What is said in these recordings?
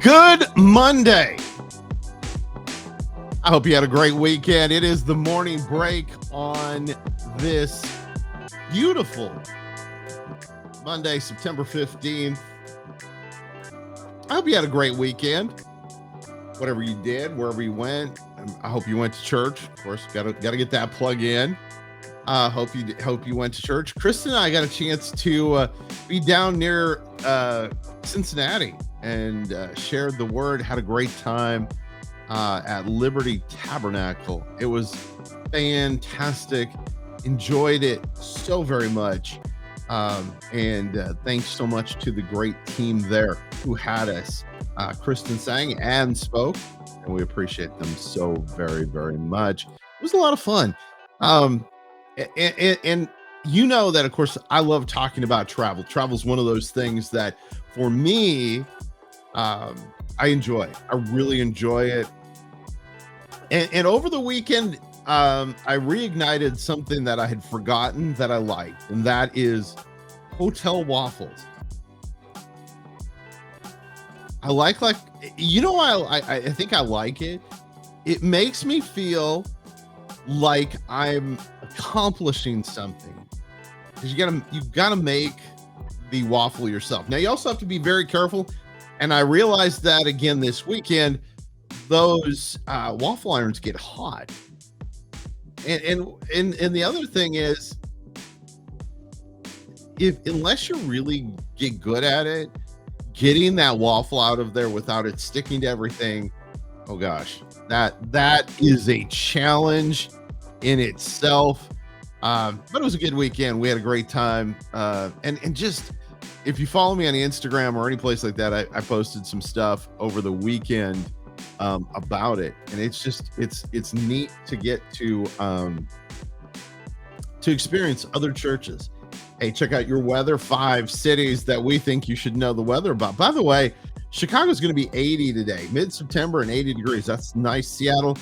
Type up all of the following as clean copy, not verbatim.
Good Monday. I hope you had a great weekend. It is the morning break on this beautiful Monday, September 15th. I hope you had a great weekend. Whatever you did, wherever you went. I hope you went to church. Of course, gotta get that plug in. Hope you went to church. Kristen and I got a chance to be down near Cincinnati and shared the word. Had a great time at Liberty Tabernacle. It was fantastic. Enjoyed it so very much. And thanks so much to the great team there who had us. Kristen sang and spoke, and we appreciate them so very, very much. It was a lot of fun. And you know that, of course, I love talking about travel. Travel is one of those things that, for me, I enjoy. I really enjoy it. And over the weekend, I reignited something that I had forgotten that I liked, and that is hotel waffles. I like you know why I think I like it. It makes me feel like I'm accomplishing something, because you've gotta make the waffle yourself. Now you also have to be very careful, and I realized that again this weekend. Those waffle irons get hot, and the other thing is, unless you really get good at it, getting that waffle out of there without it sticking to everything, oh gosh, that is a challenge in itself. But it was a good weekend. We had a great time. And just, if you follow me on Instagram or any place like that, I posted some stuff over the weekend about it, and it's neat to get to experience other churches. Hey, check out your weather. 5 cities that we think you should know the weather about. By the way, Chicago's going to be 80 today, mid-September, and 80 degrees. That's nice. Seattle,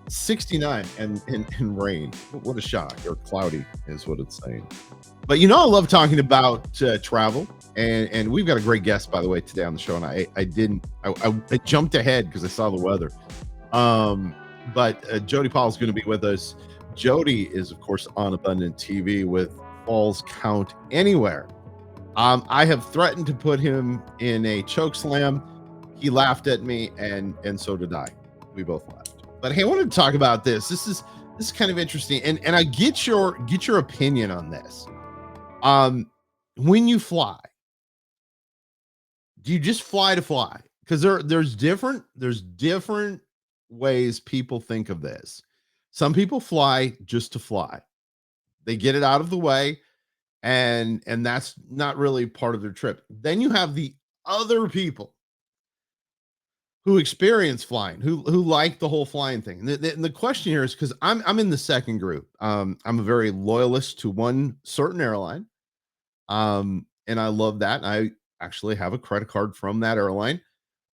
69 and rain. What a shock. Or cloudy is what it's saying. But I love talking about travel, and we've got a great guest, by the way, today on the show. And I jumped ahead because I saw the weather. But Jody Powell is going to be with us. Jody is, of course, on Abundant TV with Falls Count Anywhere. I have threatened to put him in a choke slam. He laughed at me, and so did I. We both laughed. But hey, I wanted to talk about this. This is kind of interesting, and I get your opinion on this. When you fly, do you just fly to fly? Because there's different ways people think of this. Some people fly just to fly. They get it out of the way, and that's not really part of their trip. Then you have the other people who experience flying, who like the whole flying thing. And the question here is, because I'm in the second group. I'm a very loyalist to one certain airline, and I love that. I actually have a credit card from that airline,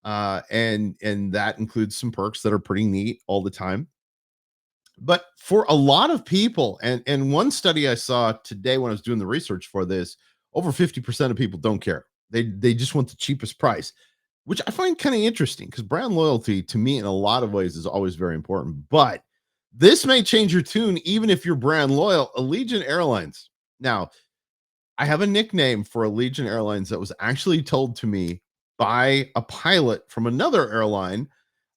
and that includes some perks that are pretty neat all the time. But for a lot of people, and one study I saw today when I was doing the research for this, over 50% of people don't care. They just want the cheapest price, which I find kind of interesting, because brand loyalty to me in a lot of ways is always very important. But this may change your tune even if you're brand loyal. Allegiant Airlines. Now, I have a nickname for Allegiant Airlines that was actually told to me by a pilot from another airline.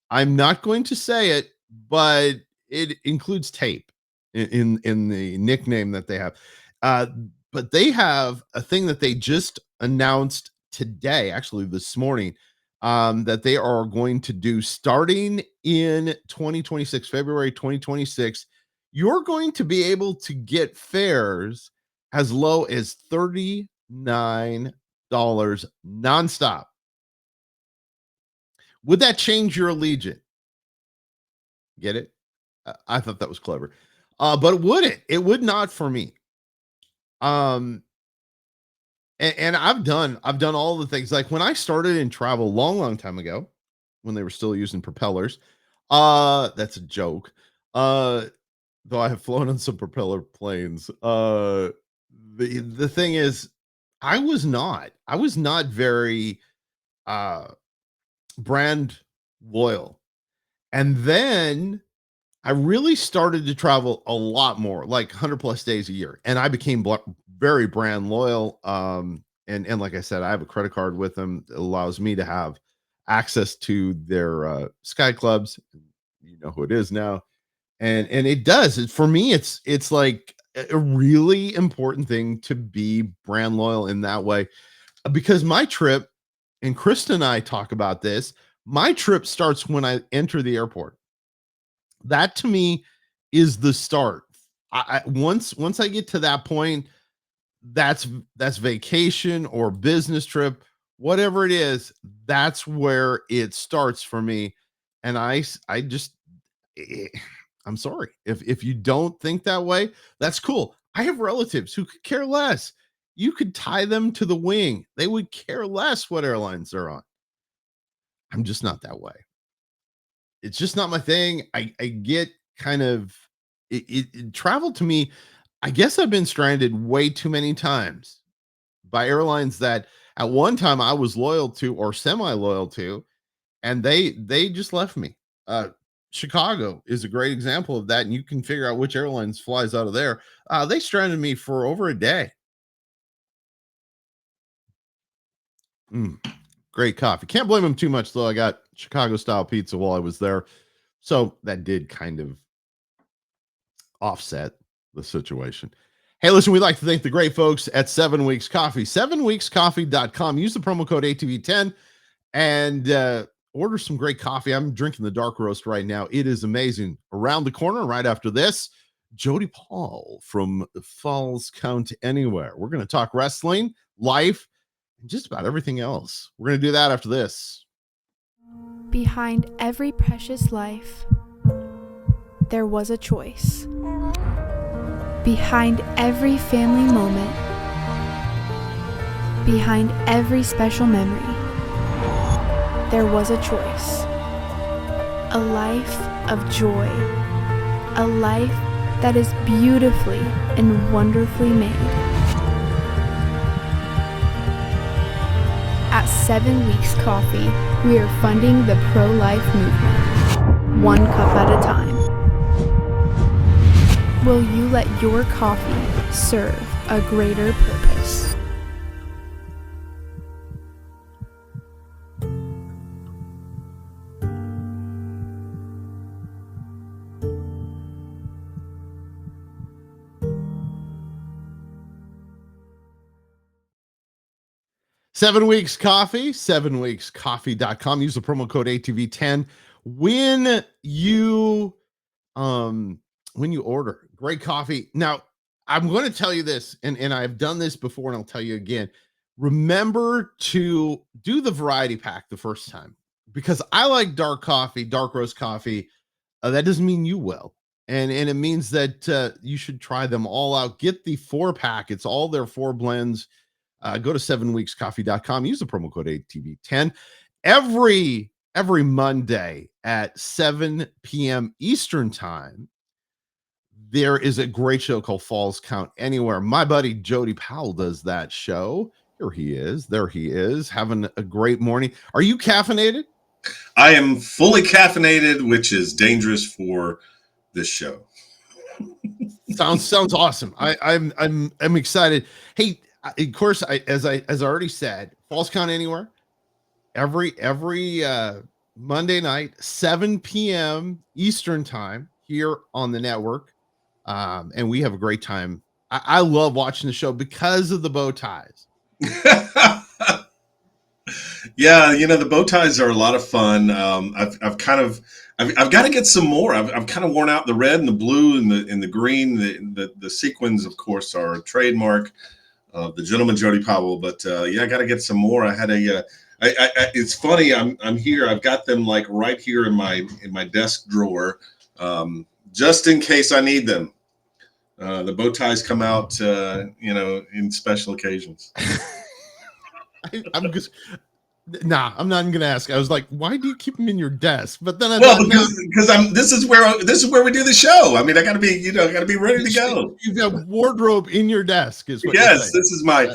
I'm not going to say it, but it includes tape in the nickname that they have. But they have a thing that they just announced today, actually this morning, that they are going to do starting in 2026, February 2026. You're going to be able to get fares as low as $39 nonstop. Would that change your Allegiant? Get it? I thought that was clever. But it wouldn't. It would not for me. And I've done all the things. Like when I started in travel long time ago, when they were still using propellers. That's a joke. Though I have flown on some propeller planes. The thing is, I was not very brand loyal. And then I really started to travel a lot more, like 100 plus days a year. And I became very brand loyal. And like I said, I have a credit card with them. It allows me to have access to their Sky Clubs. You know who it is now. And it does. For me, it's like a really important thing to be brand loyal in that way, because my trip, and Krista and I talk about this, my trip starts when I enter the airport. That to me is the start. Once I get to that point, that's vacation or business trip, whatever it is. That's where it starts for me. And I just eh, I'm sorry if you don't think that way. That's cool. I have relatives who could care less. You could tie them to the wing. They would care less what airlines they're on. I'm just not that way. It's just not my thing. I get kind of travel to me. I guess I've been stranded way too many times by airlines that at one time I was loyal to or semi loyal to, and they just left me. Chicago is a great example of that, and you can figure out which airlines flies out of there. They stranded me for over a day. Great coffee. Can't blame them too much though. I got Chicago style pizza while I was there, so that did kind of offset the situation. Hey, listen, we'd like to thank the great folks at 7 Weeks Coffee, 7weekscoffee.com. Use the promo code ATV10 and order some great coffee. I'm drinking the dark roast right now. It is amazing. Around the corner, right after this, Jody Powell from Falls Count Anywhere. We're going to talk wrestling, life, and just about everything else. We're going to do that after this. Behind every precious life, there was a choice. Behind every family moment, behind every special memory, there was a choice. A life of joy. A life that is beautifully and wonderfully made. At 7 Weeks Coffee, we are funding the pro-life movement, one cup at a time. Will you let your coffee serve a greater purpose? Seven Weeks Coffee, 7weekscoffee.com. Use the promo code ATV10 when you order. Great coffee. Now, I'm going to tell you this, and I've done this before, and I'll tell you again. Remember to do the variety pack the first time, because I like dark coffee, dark roast coffee. That doesn't mean you will. And it means that you should try them all out. Get the 4-pack. It's all their 4 blends. Go to 7weekscoffee.com. Use the promo code ATV10. Every Monday at 7 p.m. Eastern time, there is a great show called Falls Count Anywhere. My buddy Jody Powell does that show. Here he is. There he is, having a great morning. Are you caffeinated? I am fully caffeinated, which is dangerous for this show. Sounds awesome. I'm excited. Hey, of course, as I already said, Falls Count Anywhere every Monday night, 7 p.m. Eastern time here on the network. And we have a great time. I love watching the show because of the bow ties. Yeah, the bow ties are a lot of fun. I've got to get some more. I've kind of worn out the red and the blue and the green. The sequins, of course, are a trademark of the gentleman Jody Powell. But I got to get some more. I had it's funny. I'm here. I've got them like right here in my desk drawer, just in case I need them. The bow ties come out, in special occasions. I'm not even going to ask. I was like, why do you keep them in your desk? But then because this is where we do the show. I mean, I got to be ready to go. You've got wardrobe in your desk. Yes, this is my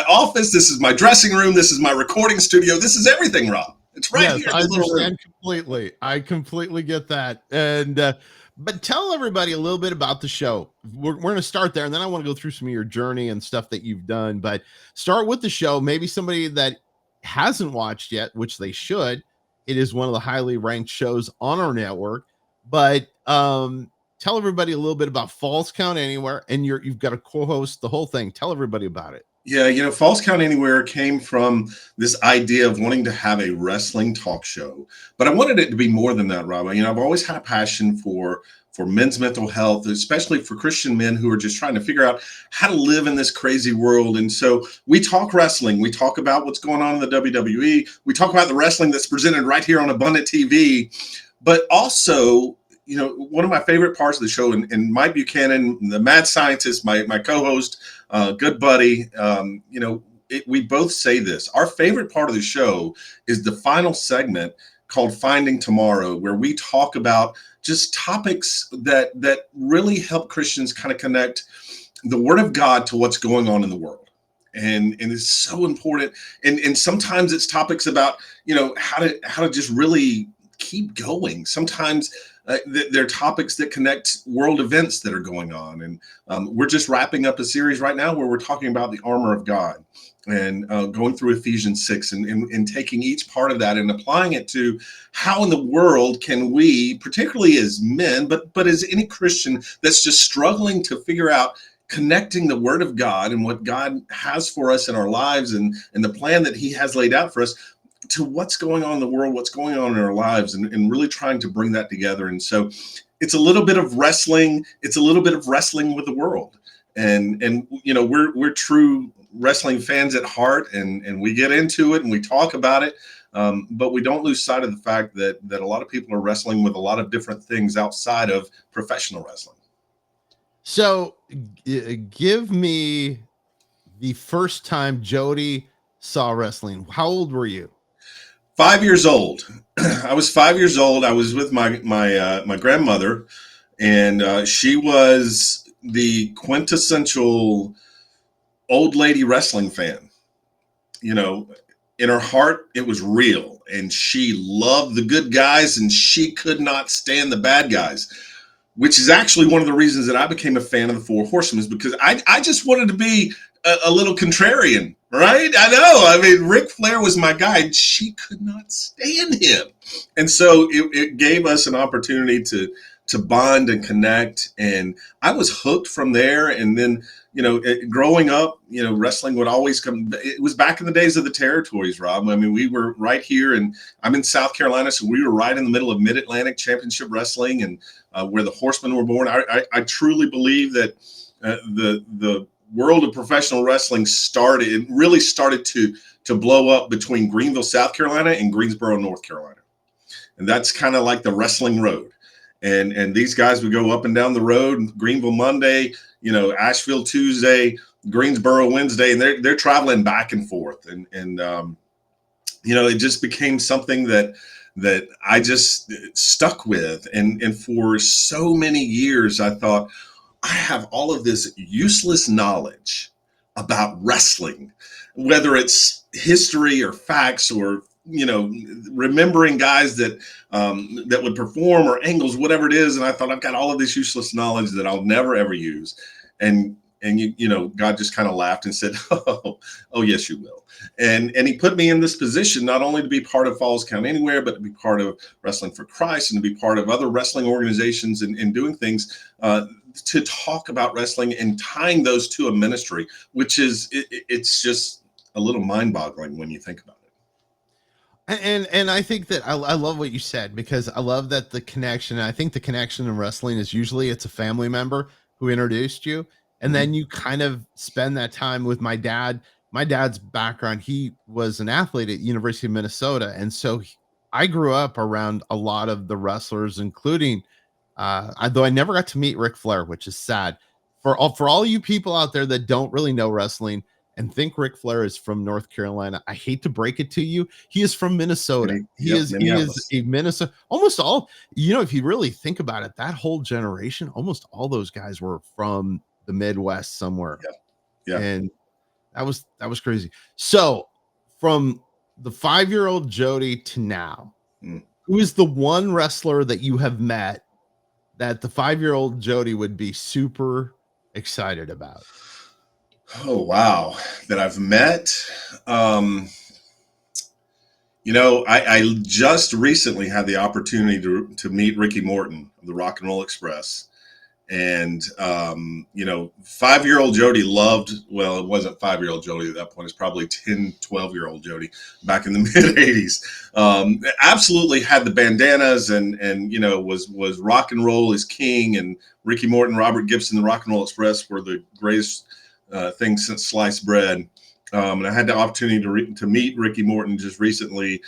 office. This is my dressing room. This is my recording studio. This is everything, Rob. It's right Yes, here in I the little room. understand completely. I completely get that. And but tell everybody a little bit about the show. We're going to start there, and then I want to go through some of your journey and stuff that you've done. But start with the show. Maybe somebody that hasn't watched yet, which they should. It is one of the highly ranked shows on our network. But tell everybody a little bit about Falls Count Anywhere, and you've got a co-host the whole thing. Tell everybody about it. Yeah, Falls Count Anywhere came from this idea of wanting to have a wrestling talk show, but I wanted it to be more than that, Rob. I've always had a passion for men's mental health, especially for Christian men who are just trying to figure out how to live in this crazy world. And so we talk wrestling, we talk about what's going on in the WWE, we talk about the wrestling that's presented right here on Abundant TV, but also one of my favorite parts of the show, and Mike Buchanan, the mad scientist, my co-host, good buddy, we both say this. Our favorite part of the show is the final segment called Finding Tomorrow, where we talk about just topics that really help Christians kind of connect the Word of God to what's going on in the world. And it's so important. And sometimes it's topics about, how to just really keep going. Sometimes they're topics that connect world events that are going on. And we're just wrapping up a series right now where we're talking about the armor of God and going through Ephesians 6 and taking each part of that and applying it to how in the world can we, particularly as men, but as any Christian that's just struggling to figure out connecting the Word of God and what God has for us in our lives and the plan that He has laid out for us to what's going on in the world, what's going on in our lives, and really trying to bring that together. And so it's a little bit of wrestling. It's a little bit of wrestling with the world. And we're true wrestling fans at heart, and we get into it and we talk about it. But we don't lose sight of the fact that a lot of people are wrestling with a lot of different things outside of professional wrestling. So give me the first time Jody saw wrestling. How old were you? 5 years old. I was 5 years old. I was with my grandmother, and she was the quintessential old lady wrestling fan. In her heart, it was real, and she loved the good guys, and she could not stand the bad guys, which is actually one of the reasons that I became a fan of the Four Horsemen, is because I just wanted to be a little contrarian, right? I know. I mean, Ric Flair was my guy, and she could not stand him. And so it gave us an opportunity to bond and connect. And I was hooked from there. And then, growing up, wrestling would always come. It was back in the days of the territories, Rob. I mean, we were right here, and I'm in South Carolina, so we were right in the middle of Mid-Atlantic Championship Wrestling, and where the Horsemen were born. I truly believe that the world of professional wrestling really started to blow up between Greenville, South Carolina and Greensboro, North Carolina. And that's kind of like the wrestling road. And these guys would go up and down the road, Greenville Monday, Asheville Tuesday, Greensboro Wednesday, and they're traveling back and forth. And it just became something that I just stuck with. And for so many years, I thought, I have all of this useless knowledge about wrestling, whether it's history or facts or, remembering guys that would perform or angles, whatever it is. And I thought, I've got all of this useless knowledge that I'll never, ever use. And God just kind of laughed and said, oh, yes, you will. And he put me in this position, not only to be part of Falls Count Anywhere, but to be part of Wrestling for Christ and to be part of other wrestling organizations and doing things to talk about wrestling and tying those to a ministry, which is, it's just a little mind boggling when you think about it. And I think that I love what you said, because I love that the connection. I think the connection in wrestling is usually it's a family member who introduced you. And then you kind of spend that time with my dad. My dad's background, he was an athlete at University of Minnesota. And so I grew up around a lot of the wrestlers, including, though I never got to meet Ric Flair, which is sad. For all you people out there that don't really know wrestling and think Ric Flair is from North Carolina, I hate to break it to you. He is from Minnesota. He is a Minnesota. Almost all, if you really think about it, that whole generation, almost all those guys were from the Midwest somewhere. Yeah. And that was crazy. So from the 5-year-old Jody to now, Mm. who is the one wrestler that you have met that the 5-year-old Jody would be super excited about? Oh, wow. That I've met. Um, I just recently had the opportunity to meet Ricky Morton of the Rock and Roll Express. And, 5-year-old Jody loved, well, it wasn't 5-year-old Jody at that point. It's probably 10, 12-year-old Jody back in the mid 80s. Absolutely had the bandanas and was rock and roll is king. And Ricky Morton, Robert Gibson, the Rock and Roll Express were the greatest things since sliced bread. And I had the opportunity to meet Ricky Morton just recently.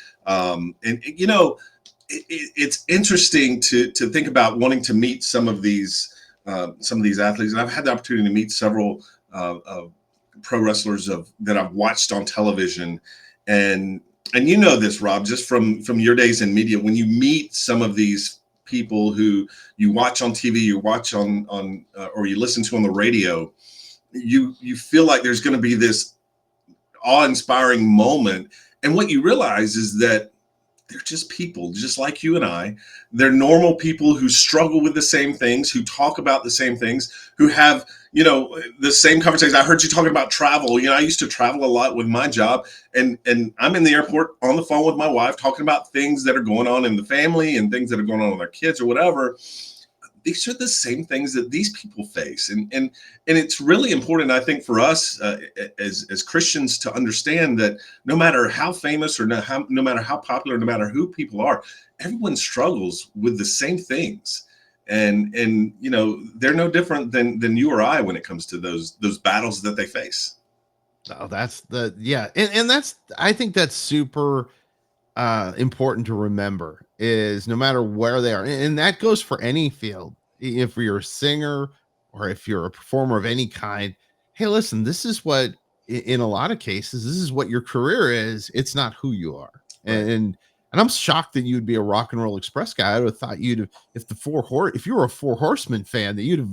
It's interesting to think about wanting to meet some of these athletes. And I've had the opportunity to meet several pro wrestlers that I've watched on television, and this, Rob, just from your days in media, when you meet some of these people who you watch on TV, you watch on or you listen to on the radio, you feel like there's going to be this awe-inspiring moment, and what you realize is that they're just people just like you and I. They're normal people who struggle with the same things, who talk about the same things, who have, the same conversations. I heard you talking about travel. I used to travel a lot with my job, and I'm in the airport on the phone with my wife talking about things that are going on in the family and things that are going on with our kids or whatever. These are the same things that these people face. And it's really important, I think, for us as Christians to understand that no matter how famous or no matter how popular, no matter who people are, everyone struggles with the same things. And they're no different than you or I when it comes to those battles that they face. Oh, and that's, I think that's super important to remember, is no matter where they are, and that goes for any field. If you're a singer or if you're a performer of any kind, hey, listen, this is what, in a lot of cases, this is what your career is. It's not who you are. Right. And I'm shocked that you'd be a Rock and Roll Express guy. I would have thought if you were a Four Horsemen fan, that you'd have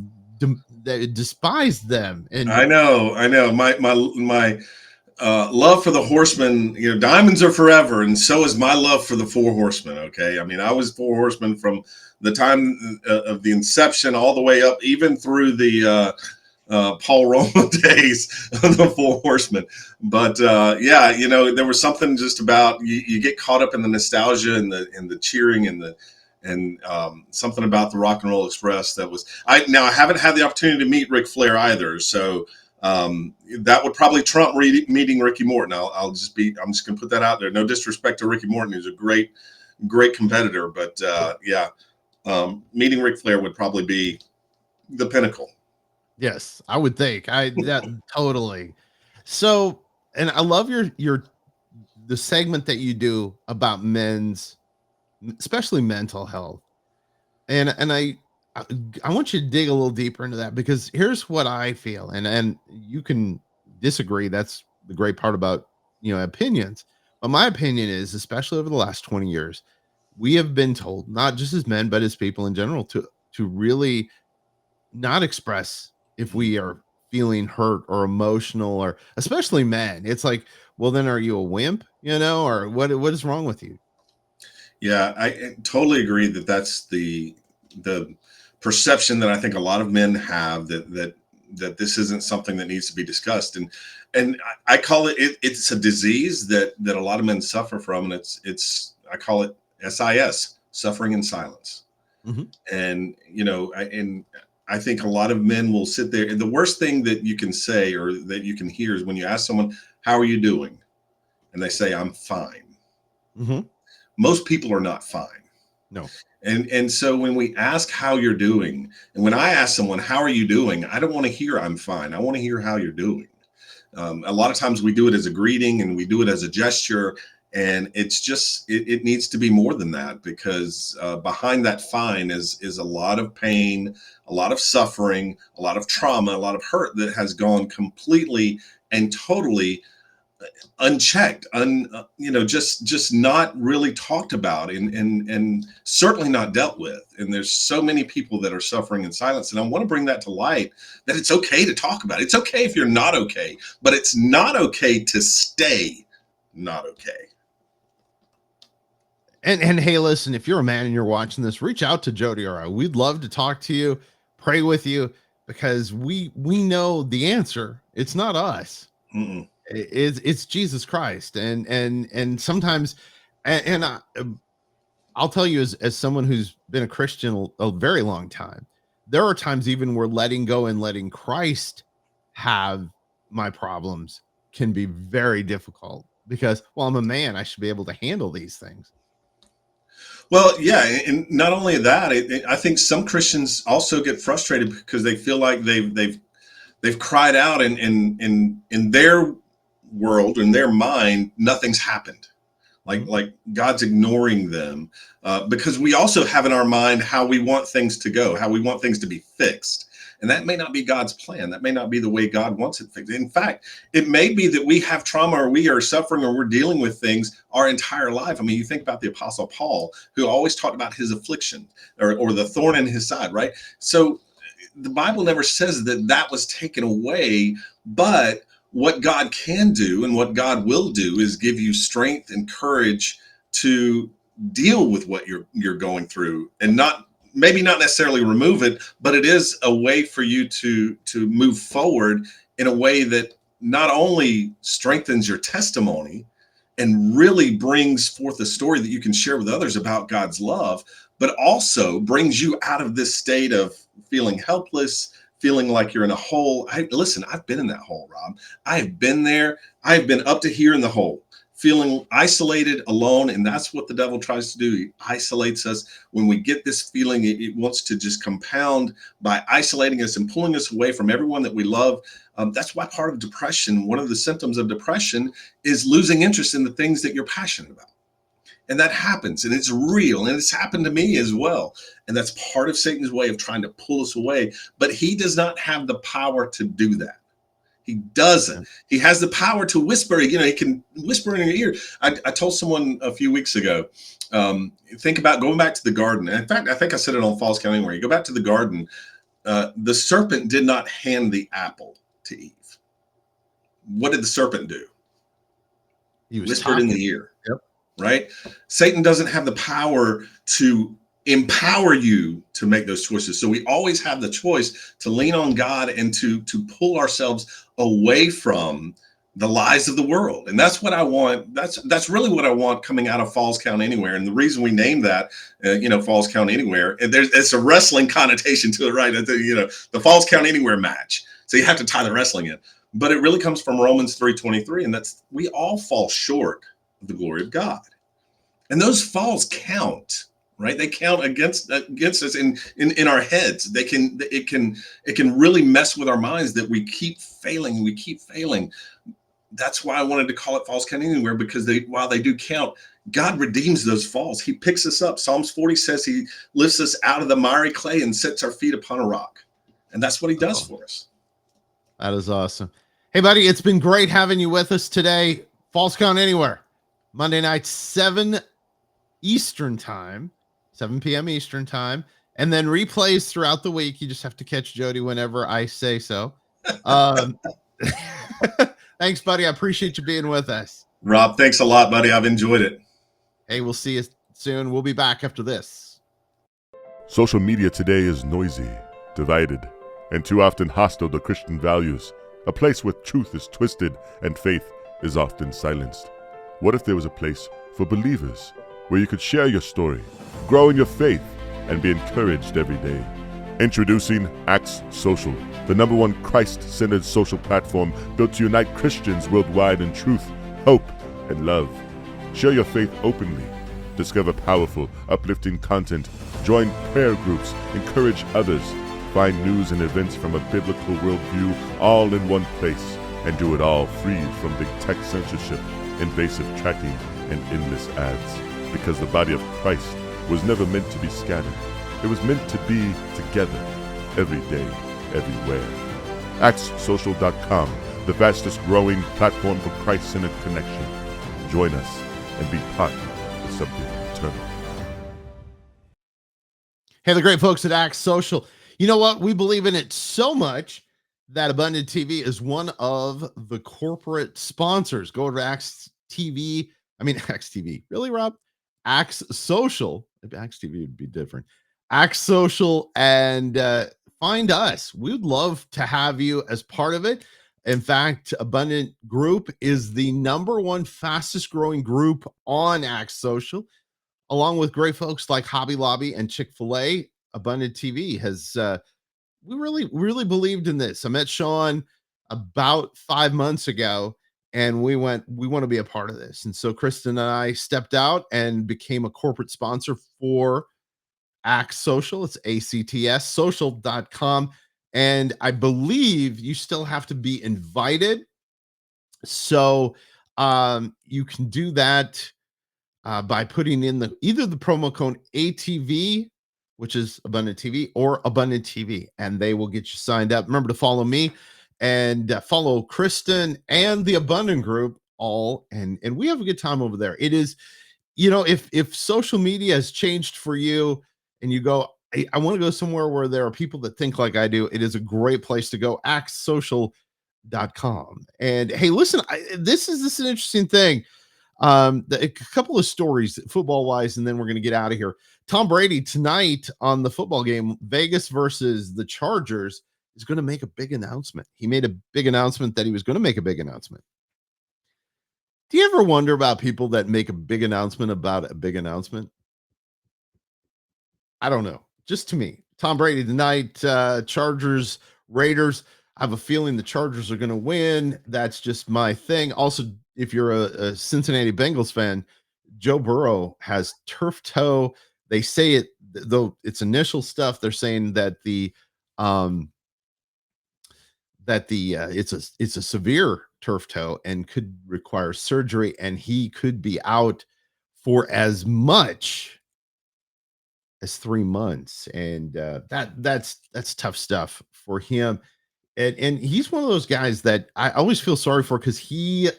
despised them. And I know my love for the Horsemen, diamonds are forever, and so is my love for the Four Horsemen. Okay, I mean, I was Four Horsemen from the time of the inception all the way up, even through the Paul Roma days of the Four Horsemen. But there was something just about you get caught up in the nostalgia and the cheering and something about the Rock and Roll Express that was. I haven't had the opportunity to meet Ric Flair either, so. That would probably trump meeting Ricky Morton. I'm just going to put that out there. No disrespect to Ricky Morton, who's a great competitor, but meeting Ric Flair would probably be the pinnacle. Yes, I would think that totally. So, and I love the segment that you do about men's, especially mental health. And I want you to dig a little deeper into that, because here's what I feel, and you can disagree. That's the great part about, opinions. But my opinion is, especially over the last 20 years, we have been told, not just as men, but as people in general, to really not express if we are feeling hurt or emotional, or especially men. It's like, well, then are you a wimp, or what is wrong with you? Yeah, I totally agree that that's the perception that I think a lot of men have, that this isn't something that needs to be discussed. And I call it's a disease that a lot of men suffer from. And I call it SIS, suffering in silence. Mm-hmm. And, I think a lot of men will sit there, and the worst thing that you can say or that you can hear is when you ask someone, how are you doing? And they say, I'm fine. Mm-hmm. Most people are not fine. No. And so when we ask how you're doing, and when I ask someone, how are you doing? I don't want to hear I'm fine. I want to hear how you're doing. A lot of times we do it as a greeting and we do it as a gesture. And it's just, it needs to be more than that, because behind that fine is a lot of pain, a lot of suffering, a lot of trauma, a lot of hurt that has gone completely and totally unchecked, just not really talked about and certainly not dealt with. And there's so many people that are suffering in silence. And I want to bring that to light, that it's okay to talk about it. It's okay if you're not okay, but it's not okay to stay not okay. And hey, listen, if you're a man and you're watching this, reach out to Jody or I. We'd love to talk to you, pray with you, because we know the answer. It's not us. Mm-mm. It's Jesus Christ. And sometimes, and I'll tell you, as someone who's been a Christian a very long time, there are times even where letting go and letting Christ have my problems can be very difficult because, well, I'm a man. I should be able to handle these things. Well, yeah, and not only that, I think some Christians also get frustrated because they feel like they've cried out, and in their world, in their mind, nothing's happened. Like God's ignoring them, because we also have in our mind how we want things to go, how we want things to be fixed. And that may not be God's plan. That may not be the way God wants it fixed. In fact, it may be that we have trauma, or we are suffering, or we're dealing with things our entire life. I mean, you think about the Apostle Paul, who always talked about his affliction, or the thorn in his side, right? So the Bible never says that was taken away, but what God can do and what God will do is give you strength and courage to deal with what you're going through, and maybe not necessarily remove it, but it is a way for you to move forward in a way that not only strengthens your testimony and really brings forth a story that you can share with others about God's love, but also brings you out of this state of feeling helpless, feeling like you're in a hole. Listen, I've been in that hole, Rob. I have been there. I've been up to here in the hole, feeling isolated, alone. And that's what the devil tries to do. He isolates us. When we get this feeling, it wants to just compound by isolating us and pulling us away from everyone that we love. That's why part of depression, one of the symptoms of depression, is losing interest in the things that you're passionate about. And that happens, and it's real, and it's happened to me as well. And that's part of Satan's way of trying to pull us away. But he does not have the power to do that. He doesn't. He has the power to whisper. He can whisper in your ear. I told someone a few weeks ago, think about going back to the garden. In fact, I think I said it on Falls Count Anywhere. You go back to the garden. The serpent did not hand the apple to Eve. What did the serpent do? He whispered in the ear. Yep. Right? Satan doesn't have the power to empower you to make those choices. So we always have the choice to lean on God and to pull ourselves away from the lies of the world. And that's what I want. That's really what I want coming out of Falls Count Anywhere. And the reason we named that, Falls Count Anywhere, and it's a wrestling connotation to it, right? The Falls Count Anywhere match. So you have to tie the wrestling in. But it really comes from Romans 3:23, and that's we all fall short of the glory of God. And those falls count, right? They count against us in our heads. It can really mess with our minds that we keep failing. That's why I wanted to call it Falls Count Anywhere, because while they do count, God redeems those falls. He picks us up. Psalms 40 says he lifts us out of the miry clay and sets our feet upon a rock. And that's what he does for us. That is awesome. Hey, buddy, it's been great having you with us today. Falls Count Anywhere, Monday night, 7 Eastern time, 7 p.m. Eastern time, and then replays throughout the week. You just have to catch Jody whenever I say so. Thanks, buddy. I appreciate you being with us. Rob, thanks a lot, buddy. I've enjoyed it. Hey, we'll see you soon. We'll be back after this. Social media today is noisy, divided, and too often hostile to Christian values, a place where truth is twisted and faith is often silenced. What if there was a place for believers where you could share your story, grow in your faith, and be encouraged every day? Introducing Acts Social, the #1 Christ-centered social platform built to unite Christians worldwide in truth, hope, and love. Share your faith openly. Discover powerful, uplifting content. Join prayer groups. Encourage others. Find news and events from a biblical worldview all in one place. And do it all free from big tech censorship, invasive tracking, and endless ads. Because the body of Christ was never meant to be scattered. It was meant to be together, every day, everywhere. ActsSocial.com, the fastest growing platform for Christ-centered connection. Join us and be part of something eternal. Hey, the great folks at Acts Social. You know what? We believe in it so much that Abundant TV is one of the corporate sponsors. Go to Acts TV. Really, Rob? Axe Social. Maybe Axe TV would be different. Axe Social, and find us. We would love to have you as part of it. In fact, Abundant Group is the #1 fastest growing group on Axe Social, along with great folks like Hobby Lobby and Chick-fil-A. Abundant TV has we really believed in this. I met Sean about 5 months ago, and we want to be a part of this. And so Kristen and I stepped out and became a corporate sponsor for Axe Social. It's ACTS social.com. And I believe you still have to be invited. So you can do that by putting in either the promo code ATV, which is Abundant TV, or Abundant TV, and they will get you signed up. Remember to follow me and follow Kristen and the Abundant Group all, and we have a good time over there. It is, if social media has changed for you and you go, I want to go somewhere where there are people that think like I do, it is a great place to go. ActSocial.com. And hey, listen, this is an interesting thing. A couple of stories football wise, and then we're going to get out of here. Tom Brady tonight on the football game, Vegas versus the Chargers, is going to make a big announcement. He made a big announcement that he was going to make a big announcement. Do you ever wonder about people that make a big announcement about a big announcement? I don't know. Just to me, Tom Brady tonight, Chargers, Raiders. I have a feeling the Chargers are going to win. That's just my thing. Also, if you're a Cincinnati Bengals fan, Joe Burrow has turf toe. They say it, though it's initial stuff. They're saying that it's a severe turf toe and could require surgery, and he could be out for as much as 3 months. And that's tough stuff for him. And he's one of those guys that I always feel sorry for, because he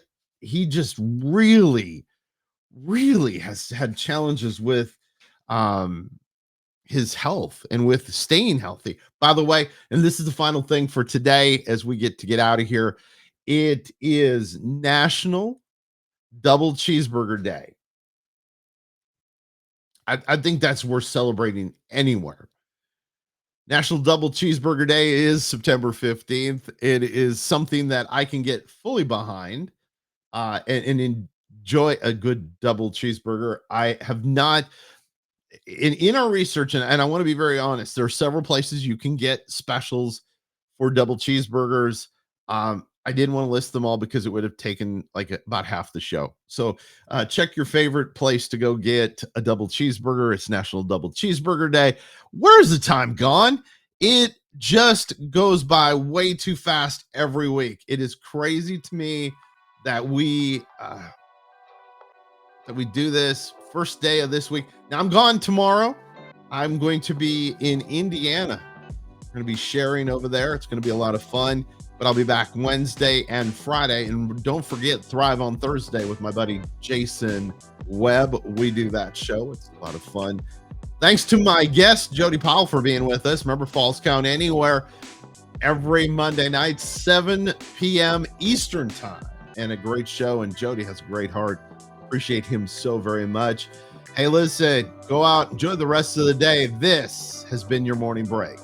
just really has had challenges with his health and with staying healthy. By the way, and this is the final thing for today as we get out of here, it is National Double Cheeseburger Day. I think that's worth celebrating anywhere. National Double Cheeseburger Day is September 15th. It is something that I can get fully behind and enjoy a good double cheeseburger. I have not, in our research, and I want to be very honest, there are several places you can get specials for double cheeseburgers. I didn't want to list them all because it would have taken like about half the show. So check your favorite place to go get a double cheeseburger. It's National Double Cheeseburger Day. Where's the time gone? It just goes by way too fast every week. It is crazy to me that we do this first day of this week. Now I'm gone tomorrow. I'm going to be in Indiana. We're going to be sharing over there. It's going to be a lot of fun. But I'll be back Wednesday and Friday. And don't forget Thrive on Thursday with my buddy Jason Webb. We do that show. It's a lot of fun. Thanks to my guest, Jody Powell, for being with us. Remember, Falls Count Anywhere every Monday night, 7 p.m. Eastern time. And a great show. And Jody has a great heart. Appreciate him so very much. Hey, listen, go out, enjoy the rest of the day. This has been your morning break.